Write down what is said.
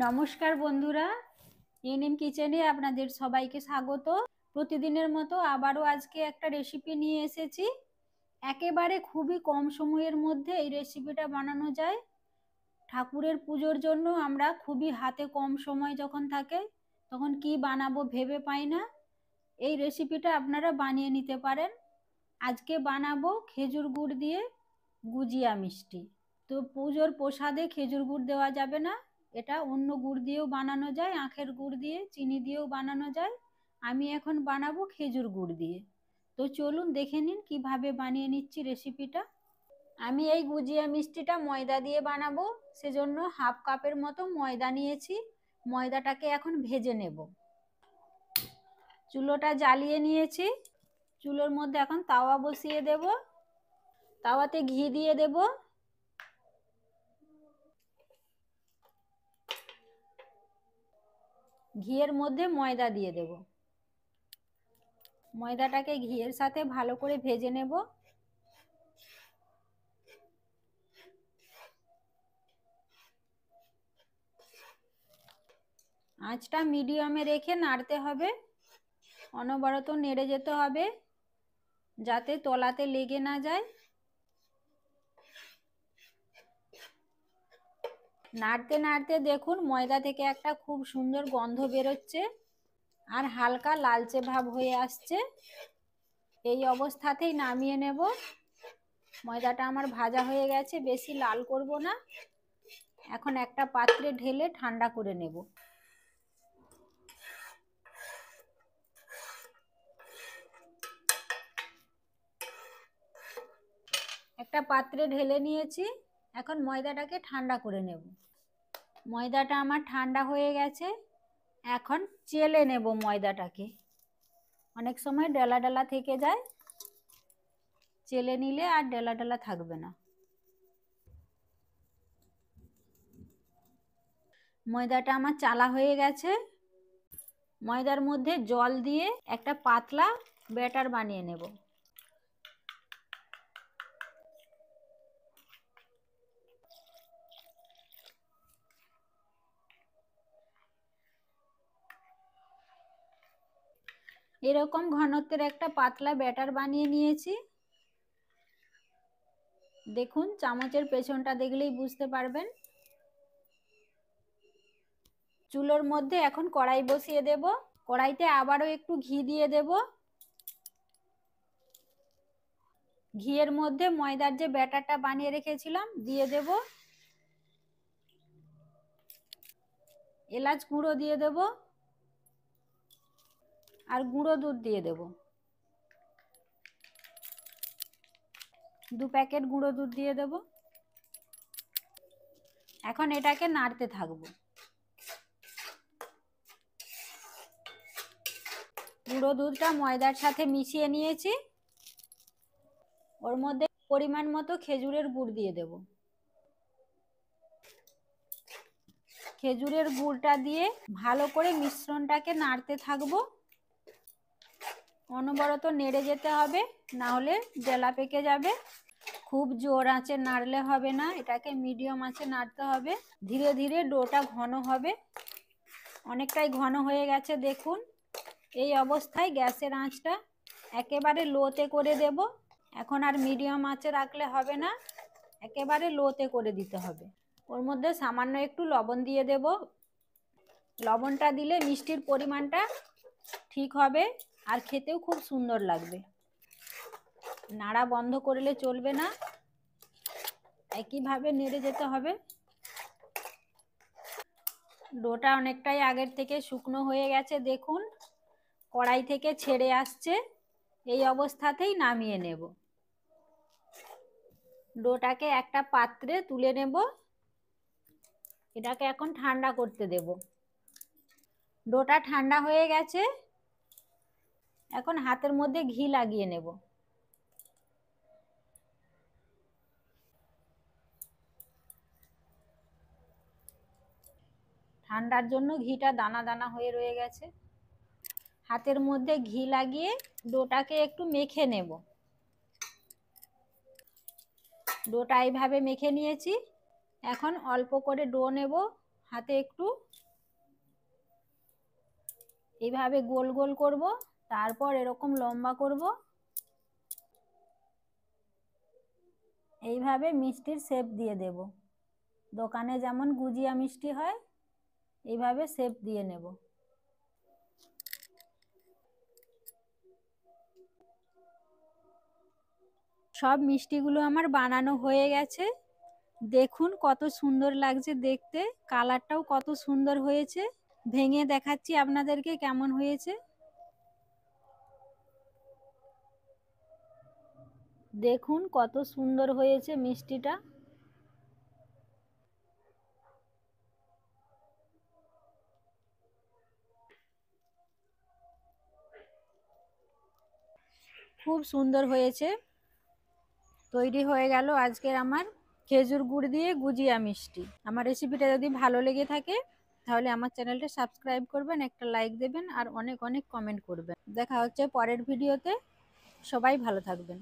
নমস্কার বন্ধুরা, এনএম কিচেনে আপনাদের সবাইকে স্বাগত। প্রতিদিনের মতো আবারও আজকে একটা রেসিপি নিয়ে এসেছি। একেবারে খুবই কম সময়ের মধ্যে এই রেসিপিটা বানানো যায়। ঠাকুরের পুজোর জন্য আমরা খুবই হাতে কম সময় যখন থাকে তখন কি বানাবো ভেবে পাই না। এই রেসিপিটা আপনারা বানিয়ে নিতে পারেন। আজকে বানাবো খেজুর গুড় দিয়ে গুজিয়া মিষ্টি। তো পুজোর প্রসাদে খেজুর গুড় দেওয়া যাবে না, এটা অন্য গুড় দিয়েও বানানো যায়, আখের গুড় দিয়ে, চিনি দিয়েও বানানো যায়। আমি এখন বানাবো খেজুর গুড় দিয়ে। তো চলুন দেখে নিন কিভাবে বানিয়ে নিচ্ছি রেসিপিটা। আমি এই গুজিয়া মিষ্টিটা ময়দা দিয়ে বানাবো, সেজন্য হাফ কাপের মতো ময়দা নিয়েছি। ময়দাটাকে এখন ভেজে নেব। চুলোটা জ্বালিয়ে নিয়েছি, চুলোর মধ্যে এখন তাওয়া বসিয়ে দেব। তাওয়াতে ঘি দিয়ে দেব। ঘিয়ের মধ্যে ময়দা দিয়ে দেব। ময়দাটাকে ঘিয়ের সাথে ভালো করে ভেজে নেব। আঁচটা মিডিয়ামে রেখে নাড়তে হবে, অনবরত নেড়ে যেতে হবে যাতে তলাতে লেগে না যায়। নাড়তে নাড়তে দেখুন ময়দা থেকে একটা খুব সুন্দর গন্ধ বেরোচ্ছে আর হালকা লালচে ভাব হয়ে আসছে। এই অবস্থাতেই নামিয়ে নেব। ময়দাটা আমার ভাজা হয়ে গেছে, বেশি লাল করব না। এখন একটা পাত্রে ঢেলে ঠান্ডা করে নেব। একটা পাত্রে ঢেলে নিয়েছি, এখন ময়দাটাকে ঠান্ডা করে নেব। ময়দাটা আমার ঠান্ডা হয়ে গেছে, এখন চেলে নেব ময়দাটাকে। অনেক সময় ডেলা ডেলা থেকে যায়, চেলে নিলে আর ডেলা ডেলা থাকবে না। ময়দাটা আমার চালা হয়ে গেছে। ময়দার মধ্যে জল দিয়ে একটা পাতলা ব্যাটার বানিয়ে নেব। এরকম ঘনত্বের একটা পাতলা ব্যাটার বানিয়ে নিয়েছি। দেখুন চামচের পেছনটা দেখলেই বুঝতে পারবেন। চুলোর মধ্যে এখন কড়াই বসিয়ে দেব। কড়াইতে আবারও একটু ঘি দিয়ে দেব। ঘিয়ের মধ্যে ময়দার যে ব্যাটারটা বানিয়ে রেখেছিলাম দিয়ে দেব। এলাচ গুঁড়ো দিয়ে দেব আর গুঁড়ো দুধ দিয়ে দেব। 2 প্যাকেট গুঁড়ো দুধ দিয়ে দেব। এখন এটাকে নাড়তে থাকবো। গুঁড়ো দুধটা ময়দার সাথে মিশিয়ে নিয়েছি। ওর মধ্যে পরিমাণ মতো খেজুরের গুড় দিয়ে দেব। খেজুরের গুড়টা দিয়ে ভালো করে মিশ্রণটাকে নাড়তে থাকবো। অনবরত নেড়ে যেতে হবে, না হলে জেলা পেকে যাবে। খুব জোর আঁচে নাড়লে হবে না, এটাকে মিডিয়াম আঁচে নাড়তে হবে। ধীরে ধীরে ডোটা ঘন হবে। অনেকটাই ঘন হয়ে গেছে দেখুন। এই অবস্থায় গ্যাসের আঁচটা একেবারে লোতে করে দেব। এখন আর মিডিয়াম আঁচে রাখলে হবে না, একেবারে লোতে করে দিতে হবে। ওর মধ্যে সামান্য একটু লবণ দিয়ে দেব। লবণটা দিলে মিষ্টির পরিমাণটা ঠিক হবে আর খেতেও খুব সুন্দর লাগবে। নাড়া বন্ধ করলে চলবে না, একইভাবে নেড়ে যেতে হবে। ডোটা অনেকটাই আগের থেকে শুকনো হয়ে গেছে দেখুন, কড়াই থেকে ছেড়ে আসছে। এই অবস্থাতেই নামিয়ে নেব। ডোটাকে একটা পাত্রে তুলে নেব। এটাকে এখন ঠান্ডা করতে দেব। ডোটা ঠান্ডা হয়ে গেছে, এখন হাতের মধ্যে ঘি লাগিয়ে নেব। ঠান্ডার জন্য ঘিটা দানা দানা হয়ে রয়ে গেছে। হাতের মধ্যে ঘি লাগিয়ে ডোটাকে একটু মেখে নেব। ডোটা এইভাবে মেখে নিয়েছি। এখন অল্প করে ডো নেব, হাতে একটু এইভাবে গোল গোল করব, তারপর এরকম লম্বা করব, এইভাবে মিষ্টির শেপ দিয়ে দেব। দোকানে যেমন গুজিয়া মিষ্টি হয় এইভাবে শেপ দিয়ে নেব। সব মিষ্টিগুলো আমার বানানো হয়ে গেছে। দেখুন কত সুন্দর লাগছে দেখতে, কালারটাও কত সুন্দর হয়েছে। ভেঙে দেখাচ্ছি আপনাদেরকে কেমন হয়েছে। দেখুন কত সুন্দর হয়েছে মিষ্টিটা। খুব সুন্দর হয়েছে। তৈরি হয়ে গেল আজকের আমার খেজুর গুড় দিয়ে গুজিয়া মিষ্টি। আমার রেসিপিটা যদি ভালো লেগে থাকে তাহলে আমার চ্যানেলটা সাবস্ক্রাইব করবেন, একটা লাইক দেবেন আর অনেক অনেক কমেন্ট করবেন। দেখা হচ্ছে পরের ভিডিওতে। সবাই ভালো থাকবেন।